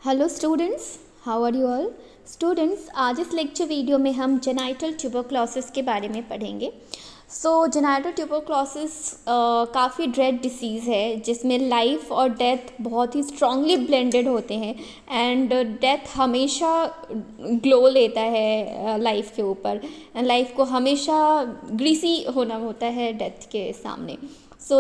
Hello students, how are you all. Students, आज इस lecture video में हम जेनाइटल ट्यूबरक्लोसिस के बारे में पढ़ेंगे। जेनाइटल ट्यूबरक्लोसिस काफ़ी ड्रेड डिसीज़ है जिसमें लाइफ और डेथ बहुत ही स्ट्रांगली ब्लेंडेड होते हैं एंड डेथ हमेशा ग्लो लेता है लाइफ के ऊपर एंड लाइफ को हमेशा ग्रीसी होना होता है डेथ के सामने।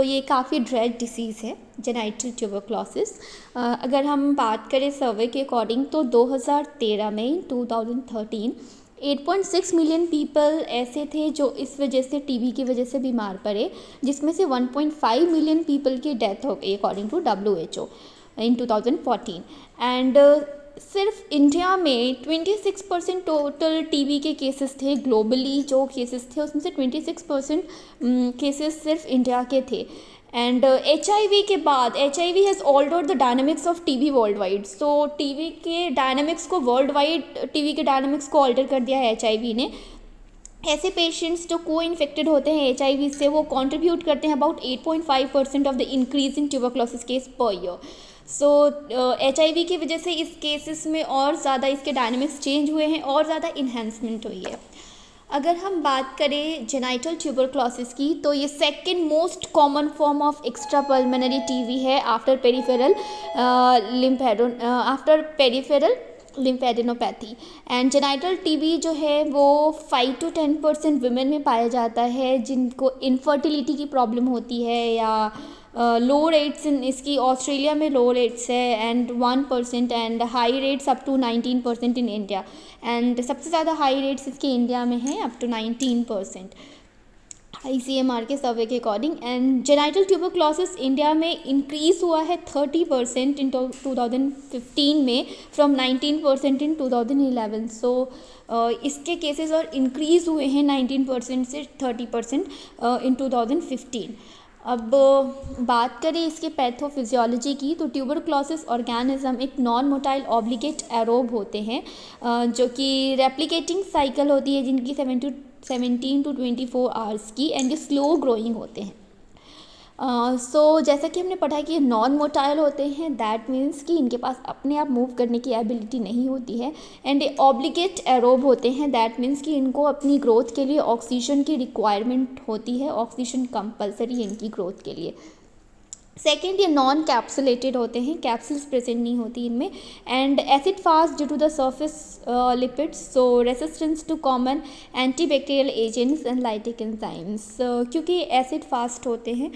ये काफ़ी ड्रेड डिसीज़ है जेनाइटल ट्यूबरक्लोसिस। अगर हम बात करें सर्वे के अकॉर्डिंग तो 2013 में 2013 8.6 मिलियन पीपल ऐसे थे जो इस वजह से टीबी की वजह से बीमार पड़े, जिसमें से 1.5 मिलियन पीपल की डेथ हो गई according to WHO in 2014 and सिर्फ इंडिया में 26% टोटल टीबी के केसेस थे। ग्लोबली जो केसेस थे उसमें से 26% केसेस सिर्फ इंडिया के थे। एंड HIV के बाद HIV has altered the dynamics of TB world wide. TB के डायनामिक्स को वर्ल्ड वाइड टीबी के डायनामिक्स को ऑल्टर कर दिया है HIV ने। ऐसे पेशेंट्स जो को इन्फेक्टेड होते हैं HIV से वो कंट्रीब्यूट करते हैं about 8.5% of the increase in tuberculosis case per year. HIV की वजह से इस केसेस में और ज़्यादा इसके डायनामिक्स चेंज हुए हैं और ज़्यादा इन्हेंसमेंट हुई है। अगर हम बात करें जेनाइटल ट्यूबरक्लोसिस की तो ये second most common form of extra pulmonary TB है after peripheral lymphadenopathy. And genital TB जो है वो 5 to 10% वुमेन में पाया जाता है जिनको इनफर्टिलिटी की प्रॉब्लम होती है या लो रेट्स इन इसकी ऑस्ट्रेलिया में लो रेट्स है and 1% and high rates up to 19% in India and सबसे ज़्यादा हाई रेट्स इसके इंडिया में हैं अप टू 19% ICMR के सर्वे के according. And genital tuberculosis India में इंक्रीज़ हुआ है 30% इन 2015 में फ्रॉम 19% इन 2011। इसके केसेस और इंक्रीज़ हुए हैं 19% से 30% इन 2015। अब बात करें इसके पैथोफिजियोलॉजी की तो ट्यूबरक्लोसिस ऑर्गेनिज्म एक नॉन मोटाइल ऑब्लिगेट एरोब होते हैं जो कि रेप्लिकेटिंग साइकिल होती है जिनकी 17 to 24 आवर्स की एंड ये स्लो ग्रोइंग होते हैं। जैसा कि हमने पढ़ा है कि ये नॉन मोटाइल होते हैं, दैट मीन्स कि इनके पास अपने आप मूव करने की एबिलिटी नहीं होती है एंड ये ऑब्लिगेट एरोब होते हैं, दैट मीन्स कि इनको अपनी ग्रोथ के लिए ऑक्सीजन की रिक्वायरमेंट होती है, ऑक्सीजन कंपलसरी है इनकी ग्रोथ के लिए। सेकेंड, ये नॉन कैप्सुलेटेड होते हैं, कैप्सूल्स प्रेजेंट नहीं होती इनमें and acid fast due to the surface lipids resistance to common antibacterial agents and lytic enzymes. क्योंकि एसिड फास्ट होते हैं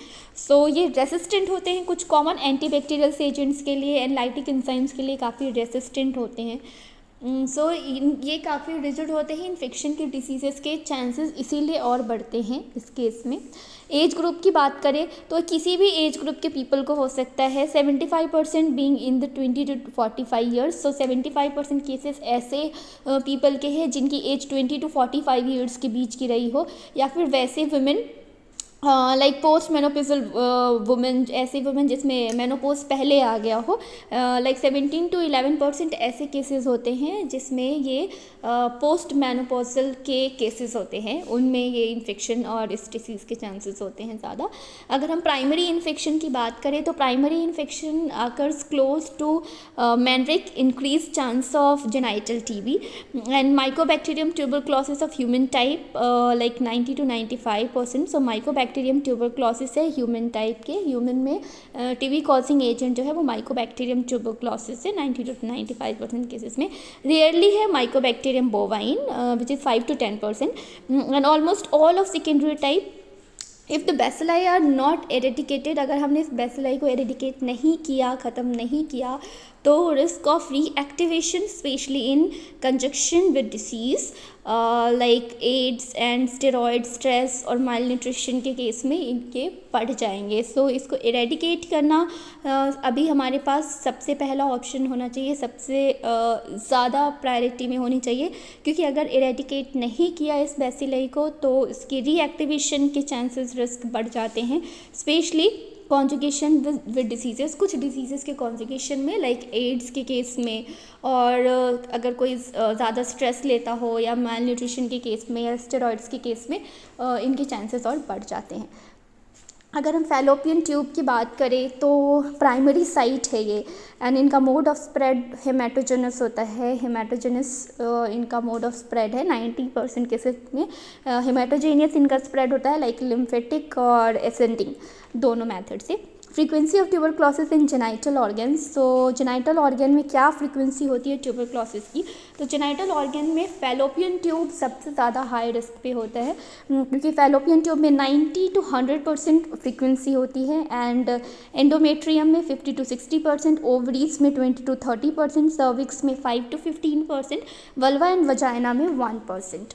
ये रेसिस्टेंट होते हैं कुछ कॉमन एंटीबैक्टीरियल एजेंट्स के लिए एंड लाइटिक एंजाइम्स के लिए काफ़ी रेसिस्टेंट होते हैं। ये काफ़ी रिजिड होते हैं, इन्फेक्शन की डिसीज़ेस के चांसेस इसीलिए और बढ़ते हैं इस केस में। एज ग्रुप की बात करें तो किसी भी एज ग्रुप के पीपल को हो सकता है, 75% being in the 20 to 45 years. 75% cases ऐसे पीपल के हैं जिनकी एज 20 to 45 ईयर्स के बीच की रही हो, या फिर वैसे women like post menopausal women, ऐसे वुमेन जिसमें मेनोपोज पहले आ गया हो, लाइक 17 to 11% ऐसे केसेस होते हैं जिसमें ये पोस्ट मेनोपोजल के केसेस होते हैं, उनमें ये इन्फेक्शन और इस डिसीज़ के चांसेस होते हैं ज़्यादा। अगर हम प्राइमरी इन्फेक्शन की बात करें तो primary infection occurs close to menarche increase chance of genital TB and mycobacterium tuberculosis of human type like 90 to 95%। Mycobacterium tuberculosis है ह्यूमन टाइप के, ह्यूमन में टीबी कॉजिंग एजेंट जो है वो माइकोबैक्टीरियम ट्यूबरक्लोसिस है 90 to 95% केसेस में। Rarely है mycobacterium bovine which is 5 to 10% and almost all of secondary type. If the bacilli are not eradicated, अगर हमने इस बेसिलाई को एरेडिकेट नहीं किया, ख़त्म नहीं किया, तो risk of reactivation specially in conjunction with disease like AIDS and steroid stress और माइल न्यूट्रिशन के केस में इनके बढ़ जाएंगे। इसको एरेडिकेट करना अभी हमारे पास सबसे पहला ऑप्शन होना चाहिए, सबसे ज़्यादा प्रायोरिटी में होनी चाहिए, क्योंकि अगर एरेडिकेट नहीं किया इस बेसिलाई को तो इसकी रीएक्टिवेशन के चांसेस रिस्क बढ़ जाते हैं, स्पेशली कॉन्जुगेशन विद डिसीजेस, कुछ डिसीज़ेस के कॉन्जुगेशन में लाइक एड्स के केस में, और अगर कोई ज़्यादा स्ट्रेस लेता हो या माल न्यूट्रिशन के केस में या स्टेरॉइड्स के केस में इनके चांसेस और बढ़ जाते हैं। अगर हम फैलोपियन ट्यूब की बात करें तो प्राइमरी साइट है ये, एंड इनका मोड ऑफ स्प्रेड हेमाटोजेनस होता है। हेमाटोजेनस इनका मोड ऑफ स्प्रेड है 90% केसेस में। हेमाटोजेनियस इनका स्प्रेड होता है लाइक लिम्फेटिक और एसेंडिंग, दोनों मेथड से। Frequency of tuberculosis in genital organs. तो जेनाइटल ऑर्गन में क्या फ्रीक्वेंसी होती है ट्यूबरक्लोसिस की? तो जेनाइटल ऑर्गन में फैलोपियन ट्यूब सबसे ज़्यादा हाई रिस्क पे होता है, क्योंकि फैलोपियन ट्यूब में 90 to 100% फ्रीक्वेंसी होती है, एंड एंडोमेट्रियम में 50 to 60%, ओवरीज में 20 to 30%, सर्विक्स में 5 to 15%, वल्वा एंड वजाइना में 1%।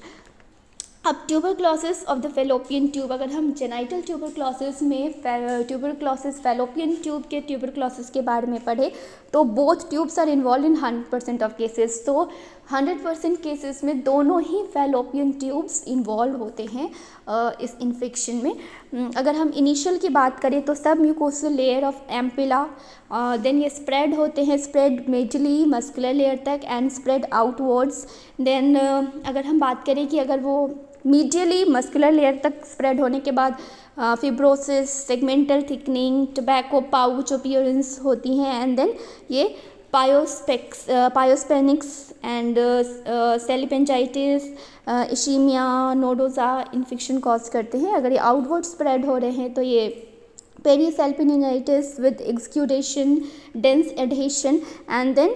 अब tuberculosis of the fallopian tube, अगर हम जेनाइटल ट्यूबरक्लोसिस में ट्यूबरक्लोसिस फैलोपियन ट्यूब के ट्यूबरक्लोसिस के बारे में पढ़े तो both tubes are involve in 100% of cases. तो 100% केसेस में दोनों ही फैलोपियन ट्यूब्स इन्वॉल्व होते हैं इस इन्फेक्शन में। अगर हम इनिशियल की बात करें तो सब म्यूकोसल लेयर ऑफ एम्पिला, देन ये स्प्रेड होते हैं, स्प्रेड मेजली मस्कुलर लेयर तक एंड स्प्रेड आउटवर्ड्स। देन अगर हम बात करें कि अगर वो मीडियली मस्कुलर लेयर तक स्प्रेड होने के बाद fibrosis, segmental thickening, tobacco pouch appearance होती हैं, एंड देन ये पायोस्पेनिक्स एंड सेलिपेंजाइटिस, इशीमिया, नोडोजा इन्फेक्शन कॉज करते हैं। अगर ये आउटवर्ड स्प्रेड हो रहे हैं तो ये perisalpingitis with exudation, dense adhesion and then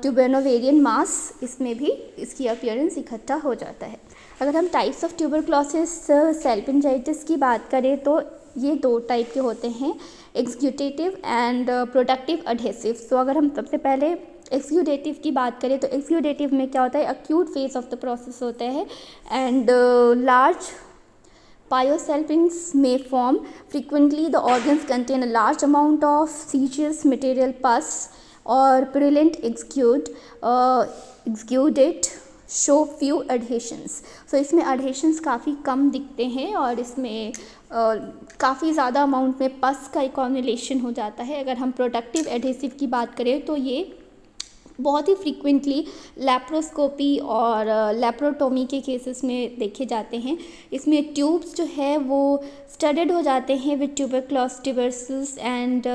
tubo ovarian mass, इसमें भी इसकी अपीयरेंस इकट्ठा हो जाता है। अगर हम टाइप्स ऑफ ट्यूबरक्लोसिस सेल्पिंजाइटिस की बात करें तो ये दो टाइप के होते हैं, एक्सक्यूडेटिव एंड प्रोडक्टिव अडहेसिव। सो अगर हम सबसे पहले एक्सक्यूडेटिव की बात करें तो एक्सक्यूडेटिव में क्या होता है, acute phase of the process होता है, and large Pyosalpinx may form. Frequently, the organs contain a large amount of seizous material pus or purulent exudate show few adhesions. So इसमें adhesions काफ़ी कम दिखते हैं और इसमें काफ़ी ज़्यादा अमाउंट में पस का एक्यूमुलेशन हो जाता है। अगर हम प्रोडक्टिव एडहेसिव की बात करें तो ये बहुत ही फ्रीक्वेंटली लैप्रोस्कोपी और लैप्रोटोमी के केसेस में देखे जाते हैं। इसमें ट्यूब्स जो है वो स्टडेड हो जाते हैं with tuberculosis and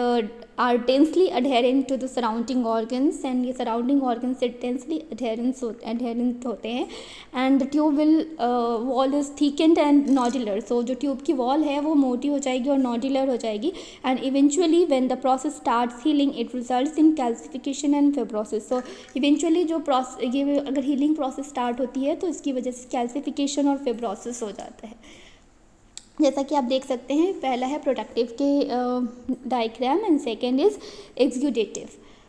are densely adherent to the surrounding organs, and ये सराउंडिंग ऑर्गन से डेंसली अडहेरेंट होते हैं, and the tube will wall is thickened and nodular. So जो ट्यूब की वॉल है वो मोटी हो जाएगी और नॉड्यूलर हो जाएगी, and eventually when the process starts healing it results in calcification and fibrosis. So eventually जो ये अगर हीलिंग प्रोसेस स्टार्ट होती है तो इसकी वजह से कैल्सिफिकेशन और फिब्रोसिस हो जाता है। जैसा कि आप देख सकते हैं, पहला है प्रोडक्टिव के diagram and second is exudative.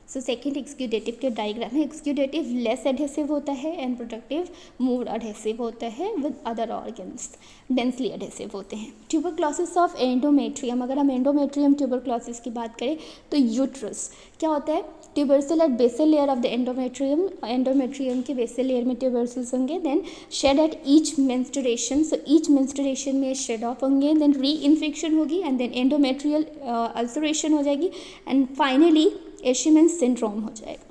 So second exudative के डायग्राम है, एक्सक्यूडेटिव लेस एडहेसिव होता है एंड प्रोडक्टिव मोर एडहेसिव होता है with other organs, densely adhesive होते हैं। ट्यूबरक्लोसिस ऑफ एंडोमेट्रियम, अगर हम एंडोमेट्रियम ट्यूबरक्लोसिस की बात करें तो यूट्रस क्या होता है, tubercle at basal layer of the endometrium, endometrium के बेसल लेयर में ट्यूबरसल्स होंगे, then shed at each menstruation, so each menstruation में शेड ऑफ होंगे, देन री इन्फेक्शन होगी एंड देन एंडोमेट्रियल अल्सरेशन हो जाएगी एंड फाइनली एशिमेंस सिंड्रोम हो जाएगा।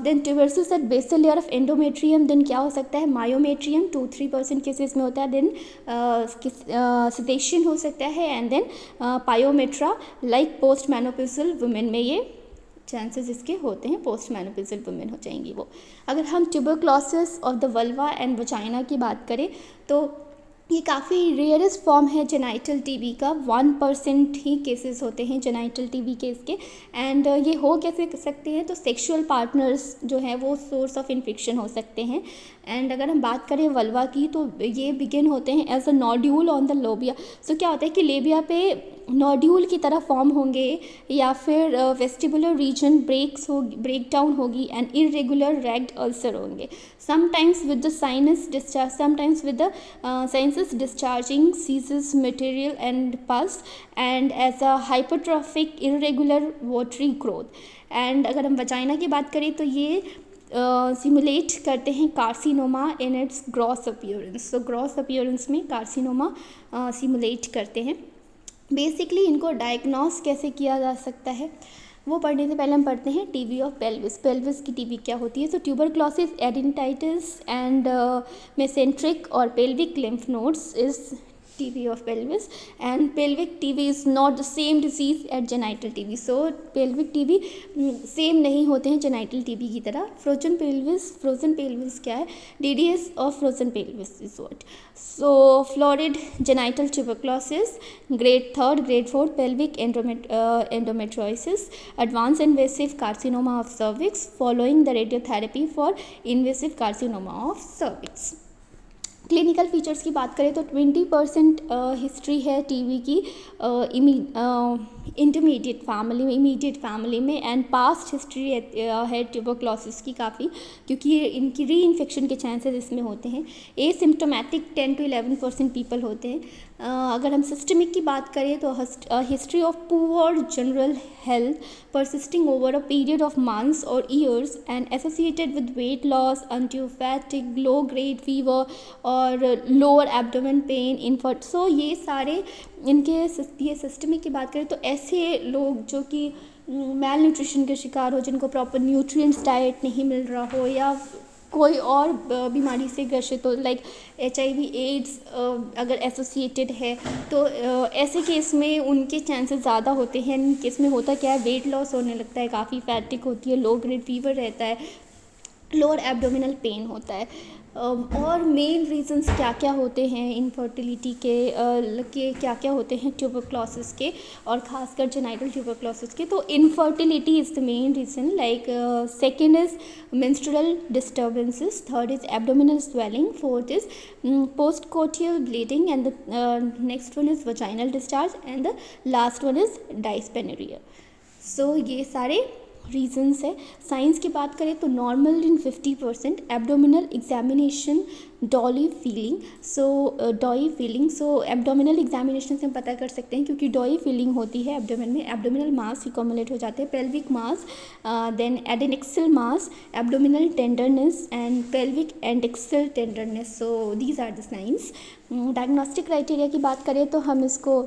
Then tubercles at basal layer of endometrium, then क्या हो सकता है, मायोमेट्रियम 2-3% केसेस में होता है, देन सिटेशन हो सकता है, and then pyometra like post menopausal women में ये चांसेस इसके होते हैं, पोस्ट मैनोपॉजल वुमेन हो जाएंगी वो। अगर हम tuberculosis of the vulva and vagina की बात करें तो ये काफ़ी रेयरेस्ट फॉर्म है जेनाइटल टीबी का, 1% ही केसेस होते हैं जेनाइटल टीबी केस के, एंड ये हो कैसे सकते हैं, तो सेक्सुअल पार्टनर्स जो है वो सोर्स ऑफ इन्फेक्शन हो सकते हैं। एंड अगर हम बात करें वल्वा की तो ये बिगिन होते हैं as a nodule on the labia. So क्या होता है कि लेबिया पे नोड्यूल की तरह फॉर्म होंगे या फिर वेस्टिबुलर रीजन ब्रेक डाउन होगी एंड इरेगुलर रेग्ड अल्सर होंगे, sometimes with the sinus discharge, sometimes with the sinus discharging caseous material and pus and as a hypertrophic irregular watery growth. And अगर हम vagina की बात करें तो ये simulate करते हैं carcinoma in its gross appearance. So gross appearance में कार्सिनोमा सिमुलेट करते हैं। बेसिकली इनको डायग्नोस कैसे किया जा सकता है वो पढ़ने से पहले हम पढ़ते हैं टीबी ऑफ पेल्विस। पेल्विस की टीबी क्या होती है, तो ट्यूबरक्लोसिस एडेनिटाइटिस एंड मेसेंट्रिक और pelvic lymph nodes is TB of pelvis, and pelvic TB is not the same disease as genital TB. So pelvic TB same नहीं होते हैं genital TB की तरह. Frozen pelvis क्या है? DDS of frozen pelvis is what? So florid genital tuberculosis, grade 3rd, grade 4th pelvic endometriosis, advanced invasive carcinoma of cervix following the radiotherapy for invasive carcinoma of cervix. Clinical features की बात करें तो 20% history है TB की immediate family में, and past history है tuberculosis की काफ़ी, क्योंकि इनकी री इन्फेक्शन के चांसेस इसमें होते हैं. एसिम्प्टोमेटिक 10 to 11% पीपल होते हैं. अगर हम सिस्टमिक की बात करें तो history of poor general health persisting over a period of months or years and associated with weight loss, undue fatigue, low grade fever और lower abdomen pain, so ये सारे इनके ये सिस्टमिक की बात करें तो ऐसे लोग जो कि मैल न्यूट्रिशन के शिकार हो, जिनको प्रॉपर न्यूट्रिएंट्स डाइट नहीं मिल रहा हो या कोई और बीमारी से ग्रसित हो, लाइक HIV एड्स अगर एसोसिएटेड है तो ऐसे केस में उनके चांसेस ज़्यादा होते हैं. इन केस में होता क्या है, वेट लॉस होने लगता है, काफ़ी फैटिक होती है, लो ग्रेड फीवर रहता है, लोअर एब्डोमिनल पेन होता है. और मेन रीजंस क्या क्या होते हैं इनफर्टिलिटी के क्या क्या होते हैं ट्यूबरक्लोसिस के, और ख़ासकर जेनाइटल ट्यूबरक्लोसिस के. तो infertility is the main reason. Like second is menstrual disturbances, third is abdominal swelling, fourth is postcoital bleeding, and the next one is vaginal discharge, and the last one is dyspareunia. So ये सारे reasons है. Science की बात करें तो normal in 50%, abdominal examination, doughy feeling. So abdominal examination से हम पता कर सकते हैं, क्योंकि डॉई फीलिंग होती है एब्डोमिन में, एब्डोमिनल मास इकोमुलेट हो जाते हैं, pelvic mass, then adnexal mass, abdominal tenderness and pelvic adnexal tenderness. So these are the signs. Diagnostic criteria की बात करें तो हम इसको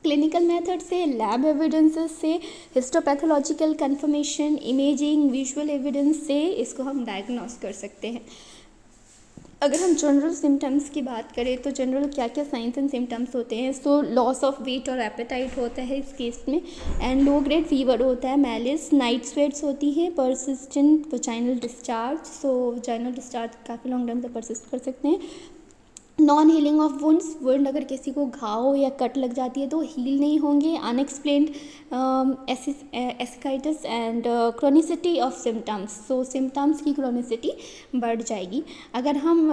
क्लिनिकल मेथड से, लैब एविडेंसेस से, histopathological confirmation, imaging, visual evidence से इसको हम डायग्नोस कर सकते हैं. अगर हम जनरल सिम्टम्स की बात करें तो जनरल क्या क्या साइंस एंड सिम्टम्स होते हैं. सो लॉस ऑफ वेट और एपेटाइट होता है इस केस में, एंड लो ग्रेड फीवर होता है, मैलिस, नाइट स्वेट्स होती है, परसिस्टेंट वजाइनल डिस्चार्ज. सो वजाइनल डिस्चार्ज काफ़ी लॉन्ग टाइम तक परसिस्ट कर सकते हैं. नॉन हीलिंग ऑफ वुंड, अगर किसी को घाव या कट लग जाती है तो हील नहीं होंगे. Unexplained ascites and chronicity of symptoms. So symptoms की क्रोनिसिटी बढ़ जाएगी. अगर हम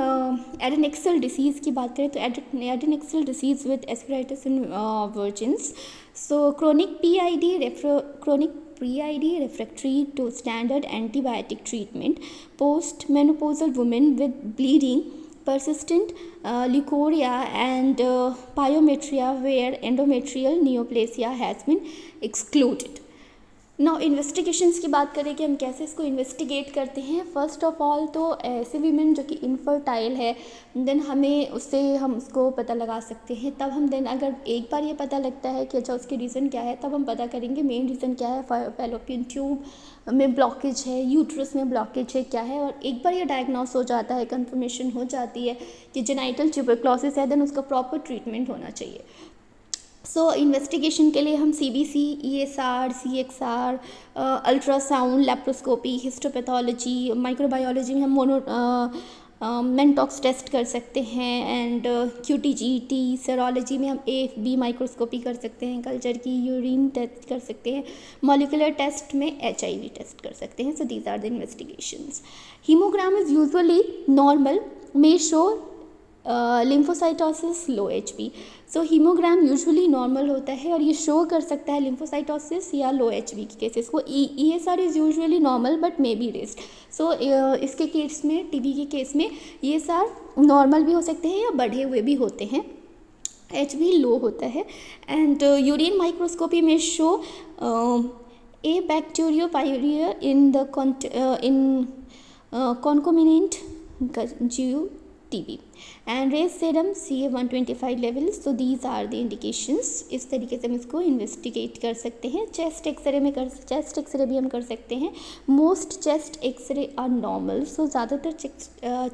एडेनेक्सल डिसीज़ की बात करें तो adnexal disease with ascites in virgins. So chronic PID refractory to standard antibiotic treatment, post-menopausal women with bleeding, persistent leukorrhea and pyometria where endometrial neoplasia has been excluded. Now investigations की बात करें कि हम कैसे इसको इन्वेस्टिगेट करते हैं. First of all तो ऐसे वीमेन जो कि इनफर्टाइल है, देन हमें हम उसको पता लगा सकते हैं. तब हम देन अगर एक बार ये पता लगता है कि अच्छा उसके रीज़न क्या है, तब हम पता करेंगे मेन रीज़न क्या है, फैलोपियन ट्यूब में ब्लॉकेज है, यूट्रस में ब्लॉकेज है, क्या है. और एक बार ये डायग्नोस हो जाता है, कंफर्मेशन हो जाती है कि जेनाइटल ट्यूबरक्लोसिस है, देन उसका प्रॉपर ट्रीटमेंट होना चाहिए. सो इन्वेस्टिगेशन के लिए हम CBC, ESR, CXR, ultrasound, laparoscopy, histopathology, microbiology में हम मेंटॉक्स टेस्ट कर सकते हैं, एंड QTGT, सेरोलॉजी में हम AFB माइक्रोस्कोपी कर सकते हैं, कल्चर की यूरिन टेस्ट कर सकते हैं, मॉलिकुलर टेस्ट में HIV टेस्ट कर सकते हैं. So these are the investigations. Haemogram is usually normal, may show lymphocytosis, low HP. So haemogram usually normal होता है और ये शो कर सकता है लिम्फोसाइटोसिस या लो HP के केसेस को. ESR is usually normal but may be raised. So इसके केस में, TB के केस में ESR नॉर्मल भी हो सकते हैं या बढ़े हुए भी होते हैं, HB लो होता है. एंड यूरिन माइक्रोस्कोपी में show a bacteriopyuria in concomitant TB and raised serum CA-125 levels. तो दीज आर द इंडिकेशंस. इस तरीके से हम इसको इन्वेस्टिगेट कर सकते हैं. चेस्ट एक्सरे भी हम कर सकते हैं. Most chest x ray are normal. So ज़्यादातर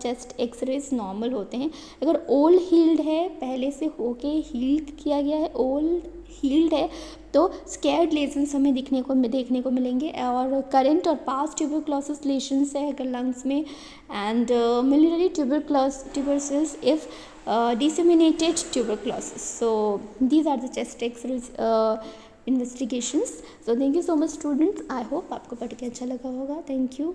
चेस्ट एक्सरेज नॉर्मल होते हैं. अगर ओल्ड हील्ड है, पहले से होके हील्ड किया गया है, ओल्ड हील्ड है, तो स्कैर्ड लेजन्स हमें देखने को मिलेंगे. और करेंट और पास्ट ट्यूबरक्लोसिस लेशंस है अगर लंग्स में. And military tuberculosis if disseminated tuberculosis. So these are the chest x-ray investigations. So thank you so much students. I hope आपको पढ़ के अच्छा लगा होगा. Thank you.